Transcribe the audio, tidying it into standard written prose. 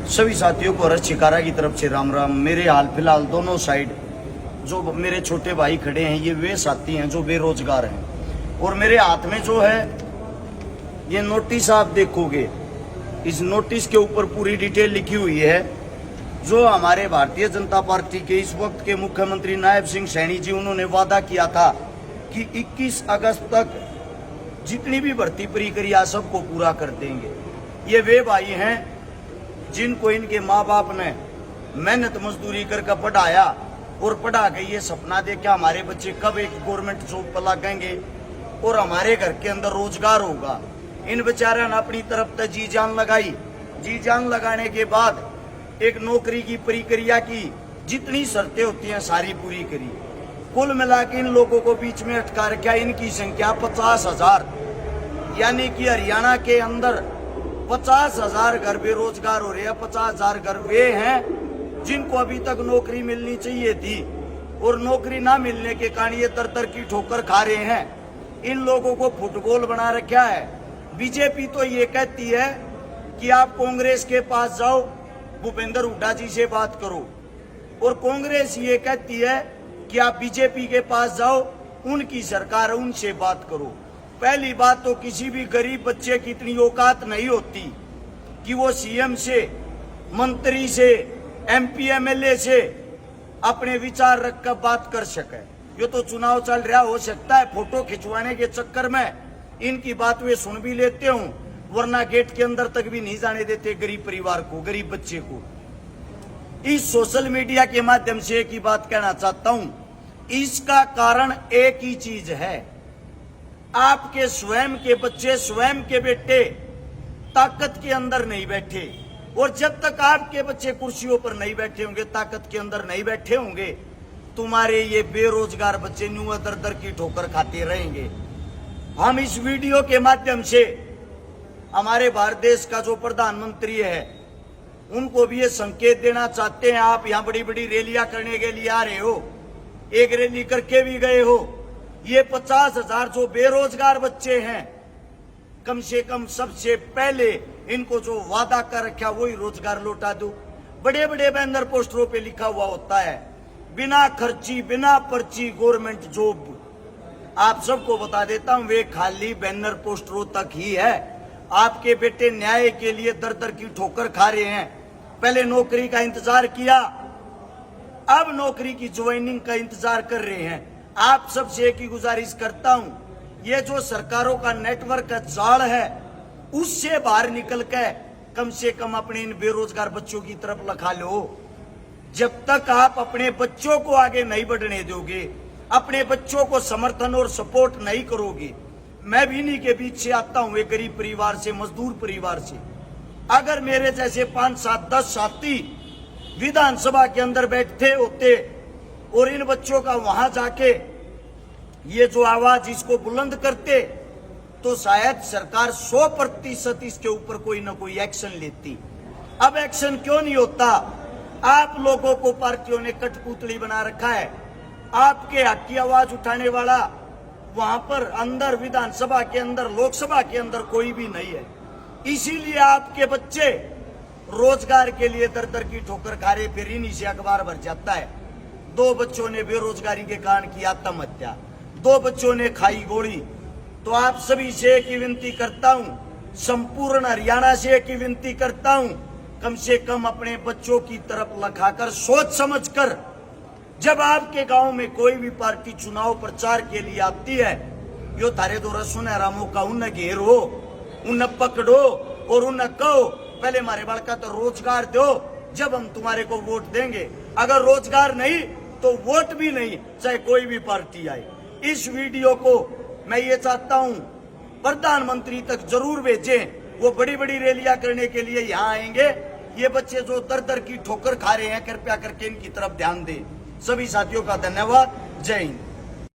सभी साथियों को हर्ष चिकारा की तरफ से राम राम। मेरे हाल फिलहाल दोनों साइड जो मेरे छोटे भाई खड़े हैं ये वे साथी हैं जो बेरोजगार हैं। और मेरे हाथ में जो है ये नोटिस आप देखोगे, इस नोटिस के ऊपर पूरी डिटेल लिखी हुई है। जो हमारे भारतीय जनता पार्टी के इस वक्त के मुख्यमंत्री नायब सिंह सैनी जी, उन्होंने वादा किया था कि 21 अगस्त तक जितनी भी भर्ती प्रक्रिया सबको पूरा कर देंगे। ये वे भाई हैं जिनको इनके माँ बाप ने मेहनत मजदूरी करके पढ़ाया और पढ़ा के ये सपना देखा हमारे बच्चे कब एक गवर्नमेंट जॉब पर लगेंगे और हमारे घर के अंदर रोजगार होगा। इन बेचारों ने अपनी तरफ से जी जान लगाई। जी जान लगाने के बाद एक नौकरी की प्रक्रिया की जितनी शर्तें होती हैं सारी पूरी करी। कुल मिला के इन लोगों को बीच में अटका रखा। इनकी संख्या 50,000, यानी कि हरियाणा के अंदर 50,000 घर बेरोजगार हो रहे हैं। 50,000 घर वे हैं जिनको अभी तक नौकरी मिलनी चाहिए थी और नौकरी ना मिलने के कारण ये तर की ठोकर खा रहे हैं। इन लोगों को फुटबॉल बना रखा है। बीजेपी तो ये कहती है कि आप कांग्रेस के पास जाओ, भूपेंद्र हुड्डा जी से बात करो, और कांग्रेस ये कहती है कि आप बीजेपी के पास जाओ, उनकी सरकार है उनसे बात करो। पहली बात तो किसी भी गरीब बच्चे की इतनी औकात नहीं होती कि वो सीएम से, मंत्री से, एमपी एमएलए से अपने विचार रखकर बात कर सके। ये तो चुनाव चल रहा, हो सकता है फोटो खिंचवाने के चक्कर में इनकी बात वे सुन भी लेते हूं, वरना गेट के अंदर तक भी नहीं जाने देते गरीब परिवार को, गरीब बच्चे को। इस सोशल मीडिया के माध्यम से एक ही बात कहना चाहता हूं, इसका कारण एक ही चीज है, आपके स्वयं के बच्चे, स्वयं के बेटे ताकत के अंदर नहीं बैठे। और जब तक आपके बच्चे कुर्सियों पर नहीं बैठे होंगे, ताकत के अंदर नहीं बैठे होंगे, तुम्हारे ये बेरोजगार बच्चे न्यू दर की ठोकर खाते रहेंगे। हम इस वीडियो के माध्यम से हमारे भारत देश का जो प्रधानमंत्री है उनको भी ये संकेत देना चाहते हैं। आप यहां बड़ी बड़ी रैलियां करने के लिए आ रहे हो, एक रैली करके भी गए हो। ये 50,000 जो बेरोजगार बच्चे हैं, कम से कम सबसे पहले इनको जो वादा कर रखा वही रोजगार लौटा दो। बड़े बड़े बैनर पोस्टरों पे लिखा हुआ होता है बिना खर्ची बिना पर्ची गवर्नमेंट जॉब। आप सबको बता देता हूं वे खाली बैनर पोस्टरों तक ही है। आपके बेटे न्याय के लिए दर की ठोकर खा रहे हैं। पहले नौकरी का इंतजार किया, अब नौकरी की ज्वाइनिंग का इंतजार कर रहे हैं। आप सबसे एक ही गुजारिश करता हूं, ये जो सरकारों का नेटवर्क का जाल है उससे बाहर निकल के कम से कम अपने इन बेरोजगार बच्चों की तरफ लखा लो। जब तक आप अपने बच्चों को आगे नहीं बढ़ने दोगे, अपने बच्चों को समर्थन और सपोर्ट नहीं करोगे। मैं भी इन्हीं के बीच से आता हूं, एक गरीब परिवार से, मजदूर परिवार से। अगर मेरे जैसे 5, 7, 10 साथी विधानसभा के अंदर बैठते होते और इन बच्चों का वहां जाके ये जो आवाज इसको बुलंद करते, तो शायद सरकार 100% इसके ऊपर कोई ना कोई एक्शन लेती। अब एक्शन क्यों नहीं होता? आप लोगों को पार्टियों ने कठपुतली बना रखा है। आपके हक की आवाज उठाने वाला वहां पर अंदर विधानसभा के अंदर, लोकसभा के अंदर कोई भी नहीं है। इसीलिए आपके बच्चे रोजगार के लिए दर की ठोकर खा रहे, फिर इन्हीं से अखबार भर जाता है। 2 बच्चों ने बेरोजगारी के कारण की आत्महत्या, 2 बच्चों ने खाई गोली। तो आप सभी से एक ही विनती करता हूं, संपूर्ण हरियाणा से एक ही विनती करता हूं, कम से कम अपने बच्चों की तरफ लखाकर सोच समझकर, जब आपके गांव में कोई भी पार्टी चुनाव प्रचार के लिए आती है, यो थारे द्वारा सुनहरा मौका उन्हें घेरो, उन्हें पकड़ो और उन्हें कहो पहले हमारे बालका तो रोजगार दो, जब हम तुम्हारे को वोट देंगे। अगर रोजगार नहीं तो वोट भी नहीं, चाहे कोई भी पार्टी आए। इस वीडियो को मैं ये चाहता हूं प्रधानमंत्री तक जरूर भेजें। वो बड़ी बड़ी रैलियां करने के लिए यहाँ आएंगे। ये बच्चे जो दर की ठोकर खा रहे हैं, कृपया करके इनकी तरफ ध्यान दें। सभी साथियों का धन्यवाद। जय हिंद।